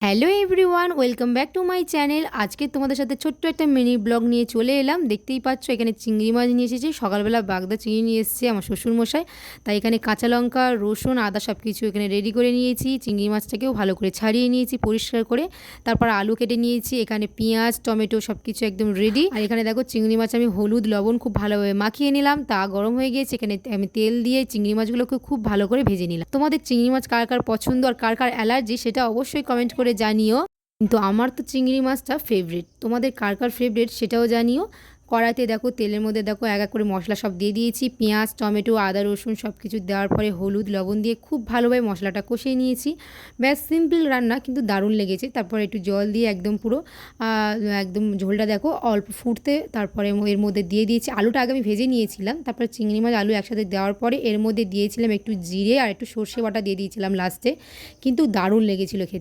Hello everyone, welcome back to my channel. আজকে তোমাদের সাথে ছোট্ট একটা মিনি ব্লগ নিয়ে চলে এলাম। দেখতেই পাচ্ছ এখানে চিংড়ি মাছ নিয়ে এসেছি। সকালবেলা বাগদা চিংড়ি নিয়ে এসেছে আমার শ্বশুরমশাই। তাই এখানে কাঁচা লঙ্কা, রসুন, আদা সব কিছু এখানে রেডি করে নিয়েছি। চিংড়ি মাছটাকেও ভালো করে ছাড়িয়ে নিয়েছি পরিষ্কার করে। তারপর আলু কেটে নিয়েছি। এখানে পেঁয়াজ, টমেটো সব কিছু একদম রেডি। আর এখানে দেখো চিংড়ি মাছ আমি হলুদ লবণ খুব ভালোভাবে মাখিয়ে নিলাম। তা গরম হয়ে গিয়েছে, এখানে আমি তেল দিয়ে চিংড়ি মাছগুলোকে খুব ভালো করে ভেজে নিলাম। তোমাদের চিংড়ি মাছ কার কার পছন্দ আর কার কার অ্যালার্জি সেটা অবশ্যই কমেন্ট করে জানিও। কিন্তু আমার তো চিংড়ি মাছটা ফেভারিট। তোমাদের কার কার ফেভারিট সেটাও জানিও। কড়াইতে দেখো তেলের মধ্যে দেখো এক এক করে মশলা সব দিয়ে দিয়েছি। পেঁয়াজ, টমেটো, আদা, রসুন সব কিছু দেওয়ার পরে হলুদ লবণ দিয়ে খুব ভালোভাবে মশলাটা কষিয়ে নিয়েছি। ব্যাস সিম্পল রান্না, কিন্তু দারুণ লেগেছে। তারপরে একটু জল দিয়ে একদম পুরো একদম ঝোলটা দেখো অল্প ফুটতে, তারপরে এর মধ্যে দিয়ে দিয়েছি আলুটা। আগে আমি ভেজে নিয়েছিলাম, তারপরে চিংড়ি মাছ আলু একসাথে দেওয়ার পরে এর মধ্যে দিয়েছিলাম একটু জিরে আর একটু সর্ষে বাটা দিয়ে দিয়েছিলাম লাস্টে। কিন্তু দারুণ লেগেছিলো খেতে।